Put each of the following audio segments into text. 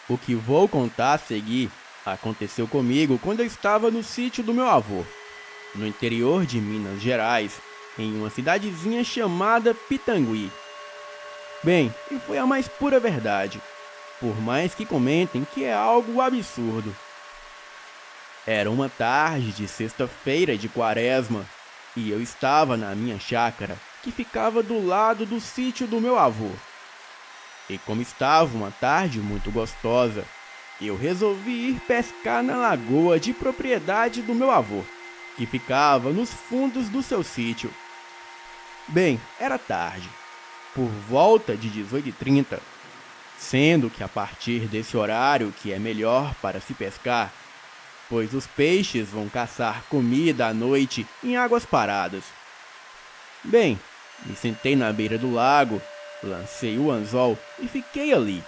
O que vou contar a seguir aconteceu comigo quando eu estava no sítio do meu avô, no interior de Minas Gerais, em uma cidadezinha chamada Pitangui. Bem, e foi a mais pura verdade, por mais que comentem que é algo absurdo. Era uma tarde de sexta-feira de quaresma e eu estava na minha chácara, que ficava do lado do sítio do meu avô. E como estava uma tarde muito gostosa, eu resolvi ir pescar na lagoa de propriedade do meu avô, que ficava nos fundos do seu sítio. Bem, era tarde, por volta de 18h30, sendo que a partir desse horário que é melhor para se pescar, pois os peixes vão caçar comida à noite em águas paradas. Bem, me sentei na beira do lago, lancei o anzol e fiquei ali,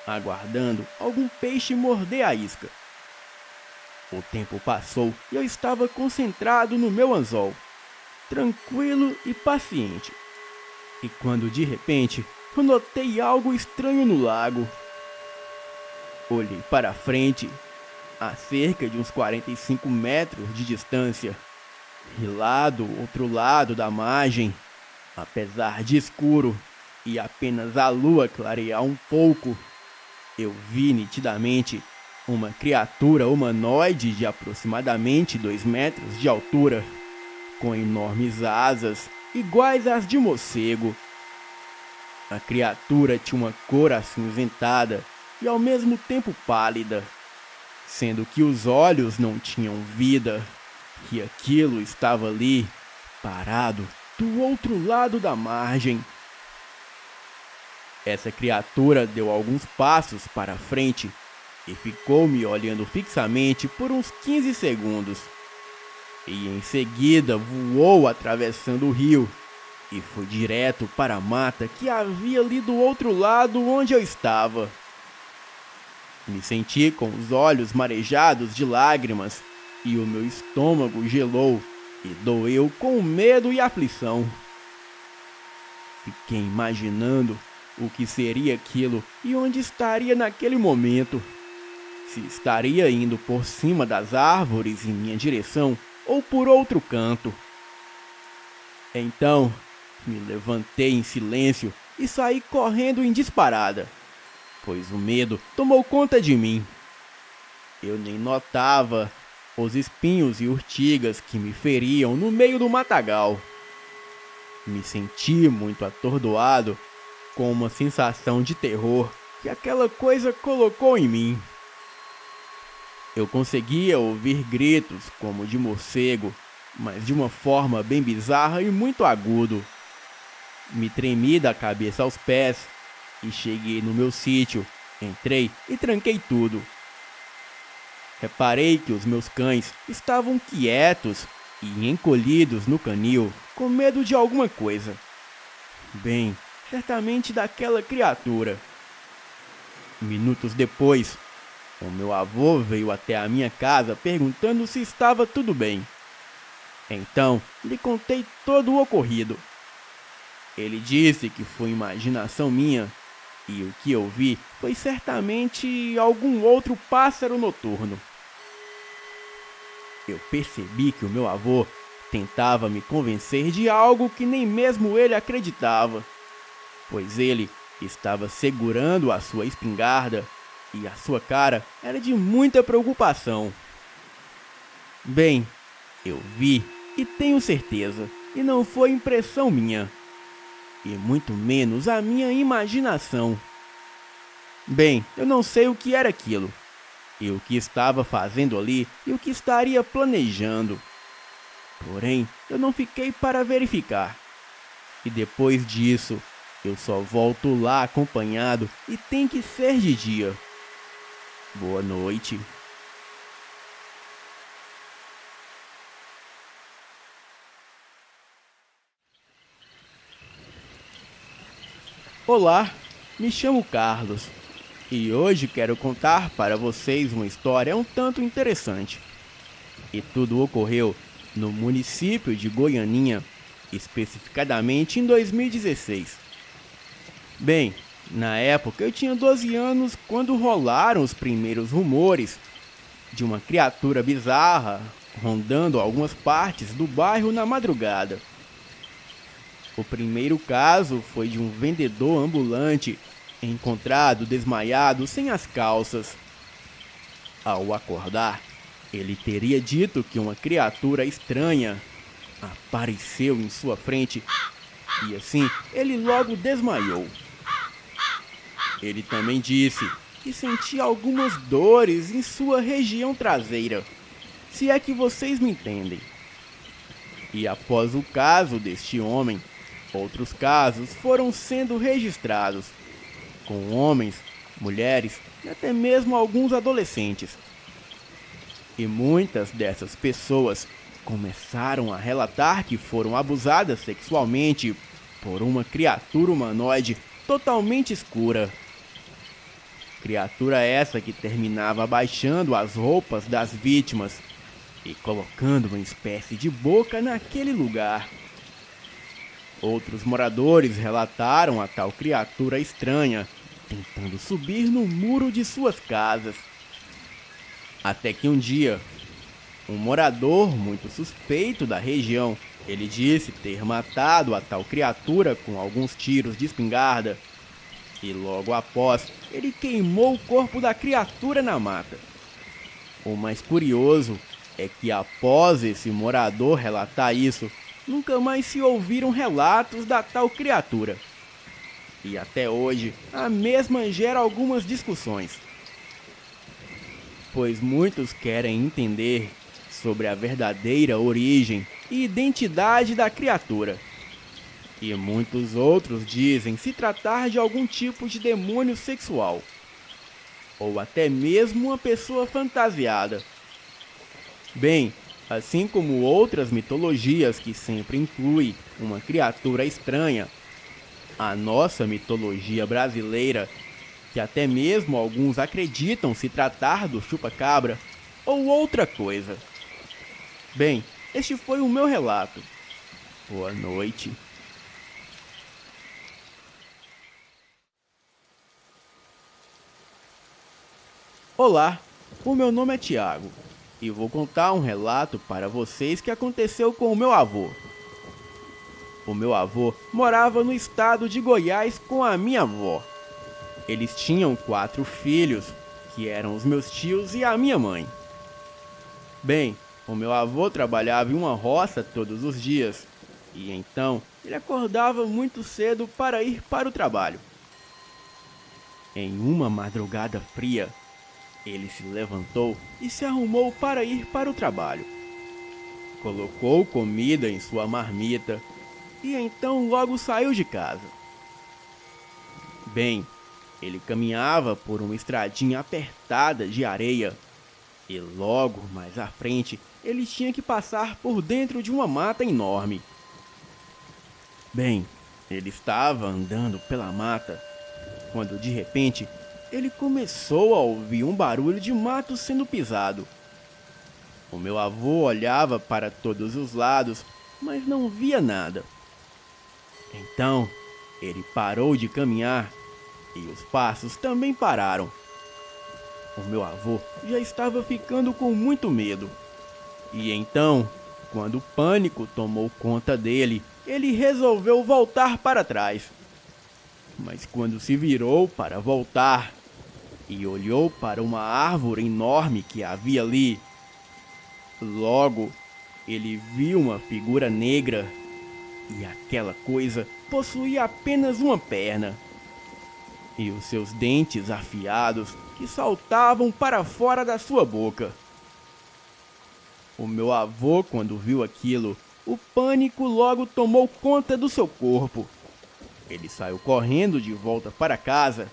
aguardando algum peixe morder a isca. O tempo passou e eu estava concentrado no meu anzol, tranquilo e paciente. E quando de repente eu notei algo estranho no lago. Olhei para frente, a cerca de uns 45 metros de distância, e lá do outro lado da margem, apesar de escuro e apenas a lua clarear um pouco, eu vi nitidamente uma criatura humanoide de aproximadamente 2 metros de altura, com enormes asas iguais às de morcego. A criatura tinha uma cor acinzentada e ao mesmo tempo pálida, sendo que os olhos não tinham vida, e aquilo estava ali, parado, do outro lado da margem. Essa criatura deu alguns passos para frente e ficou me olhando fixamente por uns 15 segundos. E em seguida voou atravessando o rio e foi direto para a mata que havia ali do outro lado onde eu estava. Me senti com os olhos marejados de lágrimas e o meu estômago gelou e doeu com medo e aflição. Fiquei imaginando o que seria aquilo e onde estaria naquele momento. Se estaria indo por cima das árvores em minha direção ou por outro canto. Então, me levantei em silêncio e saí correndo em disparada, pois o medo tomou conta de mim. Eu nem notava os espinhos e urtigas que me feriam no meio do matagal. Me senti muito atordoado com uma sensação de terror que aquela coisa colocou em mim. Eu conseguia ouvir gritos como de morcego, mas de uma forma bem bizarra e muito agudo. Me tremi da cabeça aos pés e cheguei no meu sítio, entrei e tranquei tudo. Reparei que os meus cães estavam quietos e encolhidos no canil, com medo de alguma coisa. Bem, certamente daquela criatura. Minutos depois, o meu avô veio até a minha casa perguntando se estava tudo bem. Então, lhe contei todo o ocorrido. Ele disse que foi imaginação minha e o que eu vi foi certamente algum outro pássaro noturno. Eu percebi que o meu avô tentava me convencer de algo que nem mesmo ele acreditava, pois ele estava segurando a sua espingarda e a sua cara era de muita preocupação. Bem, eu vi e tenho certeza, e não foi impressão minha, e muito menos a minha imaginação. Bem, eu não sei o que era aquilo, e o que estava fazendo ali e o que estaria planejando. Porém, eu não fiquei para verificar. E depois disso, eu só volto lá acompanhado e tem que ser de dia. Boa noite. Olá, me chamo Carlos e hoje quero contar para vocês uma história um tanto interessante. E tudo ocorreu no município de Goianinha, especificadamente em 2016. Bem, Na época eu tinha 12 anos quando rolaram os primeiros rumores de uma criatura bizarra rondando algumas partes do bairro na madrugada. O primeiro caso foi de um vendedor ambulante encontrado desmaiado sem as calças. Ao acordar, ele teria dito que uma criatura estranha apareceu em sua frente e assim ele logo desmaiou. Ele também disse que sentia algumas dores em sua região traseira, se é que vocês me entendem. E após o caso deste homem, outros casos foram sendo registrados, com homens, mulheres e até mesmo alguns adolescentes. E muitas dessas pessoas começaram a relatar que foram abusadas sexualmente por uma criatura humanoide totalmente escura. Criatura essa que terminava abaixando as roupas das vítimas e colocando uma espécie de boca naquele lugar. Outros moradores relataram a tal criatura estranha tentando subir no muro de suas casas. Até que um dia, um morador muito suspeito da região, ele disse ter matado a tal criatura com alguns tiros de espingarda. E logo após, ele queimou o corpo da criatura na mata. O mais curioso é que após esse morador relatar isso, nunca mais se ouviram relatos da tal criatura. E até hoje, a mesma gera algumas discussões, pois muitos querem entender sobre a verdadeira origem e identidade da criatura. E muitos outros dizem se tratar de algum tipo de demônio sexual, ou até mesmo uma pessoa fantasiada. Bem, assim como outras mitologias que sempre incluem uma criatura estranha, a nossa mitologia brasileira, que até mesmo alguns acreditam se tratar do chupa-cabra ou outra coisa. Bem, este foi o meu relato. Boa noite. Olá, o meu nome é Thiago e vou contar um relato para vocês que aconteceu com o meu avô. O meu avô morava no estado de Goiás com a minha avó. Eles tinham 4 filhos, que eram os meus tios e a minha mãe. Bem, o meu avô trabalhava em uma roça todos os dias, e então ele acordava muito cedo para ir para o trabalho. Em uma madrugada fria, ele se levantou e se arrumou para ir para o trabalho. Colocou comida em sua marmita e então logo saiu de casa. Bem, ele caminhava por uma estradinha apertada de areia e logo mais à frente ele tinha que passar por dentro de uma mata enorme. Bem, ele estava andando pela mata quando de repente ele começou a ouvir um barulho de mato sendo pisado. O meu avô olhava para todos os lados, mas não via nada. Então, ele parou de caminhar e os passos também pararam. O meu avô já estava ficando com muito medo. E então, quando o pânico tomou conta dele, ele resolveu voltar para trás. Mas quando se virou para voltar e olhou para uma árvore enorme que havia ali, logo ele viu uma figura negra e aquela coisa possuía apenas uma perna e os seus dentes afiados que saltavam para fora da sua boca. O meu avô, quando viu aquilo, o pânico logo tomou conta do seu corpo. Ele saiu correndo de volta para casa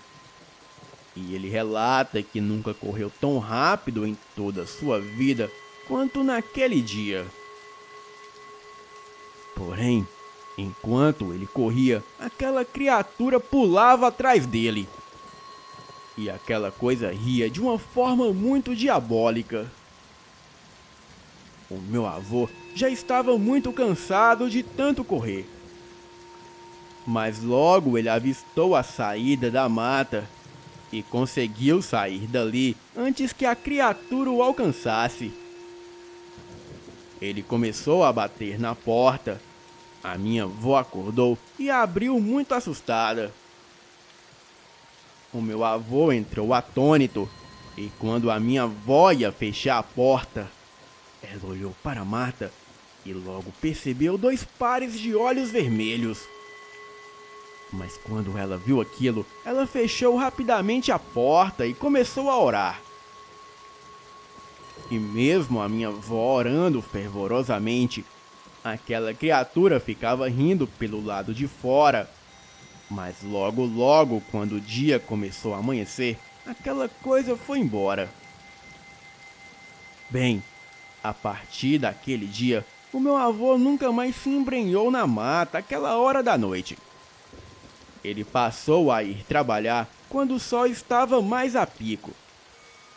e ele relata que nunca correu tão rápido em toda a sua vida quanto naquele dia. Porém, enquanto ele corria, aquela criatura pulava atrás dele. E aquela coisa ria de uma forma muito diabólica. O meu avô já estava muito cansado de tanto correr. Mas logo ele avistou a saída da mata e conseguiu sair dali antes que a criatura o alcançasse. Ele começou a bater na porta. A minha avó acordou e abriu muito assustada. O meu avô entrou atônito e quando a minha avó ia fechar a porta, ela olhou para Marta e logo percebeu 2 pares de olhos vermelhos. Mas quando ela viu aquilo, ela fechou rapidamente a porta e começou a orar. E mesmo a minha avó orando fervorosamente, aquela criatura ficava rindo pelo lado de fora. Mas logo, quando o dia começou a amanhecer, aquela coisa foi embora. Bem, a partir daquele dia, o meu avô nunca mais se embrenhou na mata àquela hora da noite. Ele passou a ir trabalhar quando o sol estava mais a pico.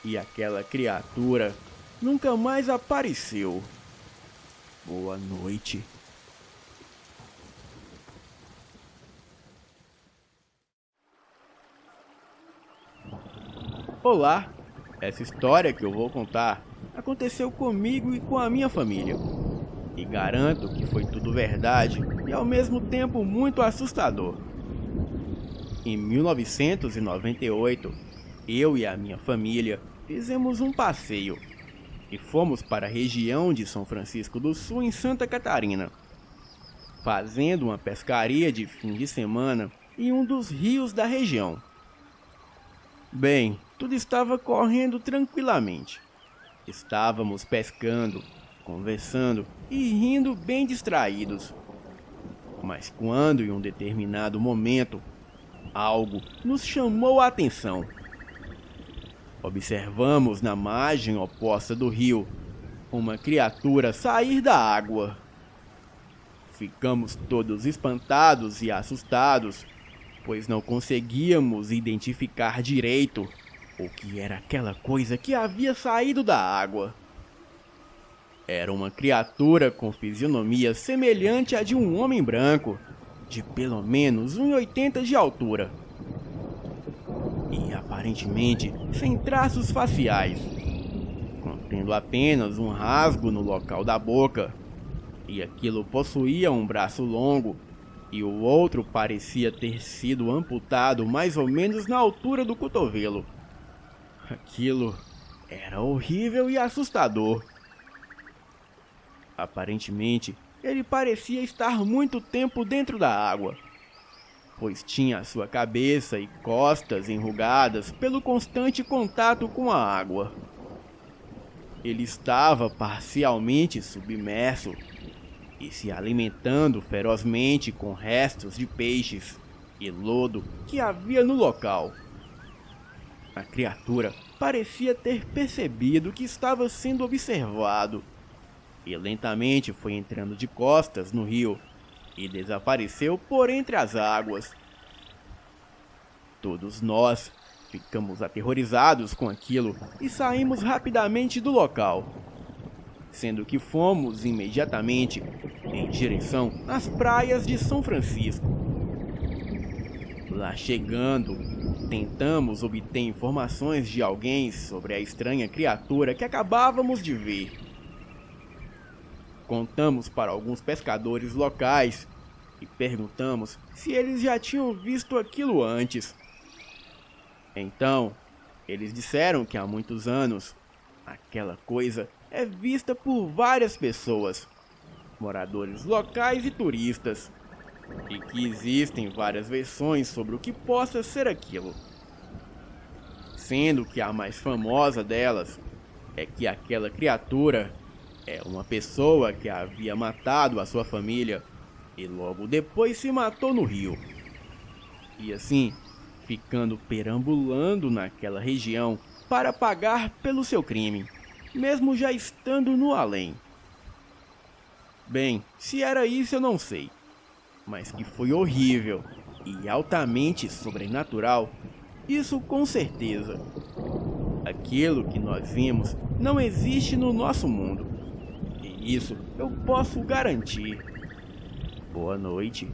E aquela criatura nunca mais apareceu. Boa noite. Olá! Essa história que eu vou contar aconteceu comigo e com a minha família. E garanto que foi tudo verdade e ao mesmo tempo muito assustador. Em 1998, eu e a minha família fizemos um passeio e fomos para a região de São Francisco do Sul, em Santa Catarina, fazendo uma pescaria de fim de semana em um dos rios da região. Bem, tudo estava correndo tranquilamente. Estávamos pescando, conversando e rindo bem distraídos. Mas quando em um determinado momento, algo nos chamou a atenção. Observamos na margem oposta do rio uma criatura sair da água. Ficamos todos espantados e assustados, pois não conseguíamos identificar direito o que era aquela coisa que havia saído da água. Era uma criatura com fisionomia semelhante à de um homem branco, de pelo menos 1,80 de altura. E aparentemente sem traços faciais, contendo apenas um rasgo no local da boca. E aquilo possuía um braço longo e o outro parecia ter sido amputado mais ou menos na altura do cotovelo. Aquilo era horrível e assustador. Aparentemente, ele parecia estar muito tempo dentro da água, pois tinha sua cabeça e costas enrugadas pelo constante contato com a água. Ele estava parcialmente submerso e se alimentando ferozmente com restos de peixes e lodo que havia no local. A criatura parecia ter percebido que estava sendo observado e lentamente foi entrando de costas no rio e desapareceu por entre as águas. Todos nós ficamos aterrorizados com aquilo e saímos rapidamente do local, sendo que fomos imediatamente em direção às praias de São Francisco. Lá chegando, tentamos obter informações de alguém sobre a estranha criatura que acabávamos de ver. Contamos para alguns pescadores locais e perguntamos se eles já tinham visto aquilo antes. Então, eles disseram que há muitos anos, aquela coisa é vista por várias pessoas, moradores locais e turistas, e que existem várias versões sobre o que possa ser aquilo. Sendo que a mais famosa delas é que aquela criatura é uma pessoa que havia matado a sua família e logo depois se matou no rio. E assim, ficando perambulando naquela região para pagar pelo seu crime, mesmo já estando no além. Bem, se era isso eu não sei, mas que foi horrível e altamente sobrenatural, isso com certeza. Aquilo que nós vimos não existe no nosso mundo. E isso eu posso garantir. Boa noite.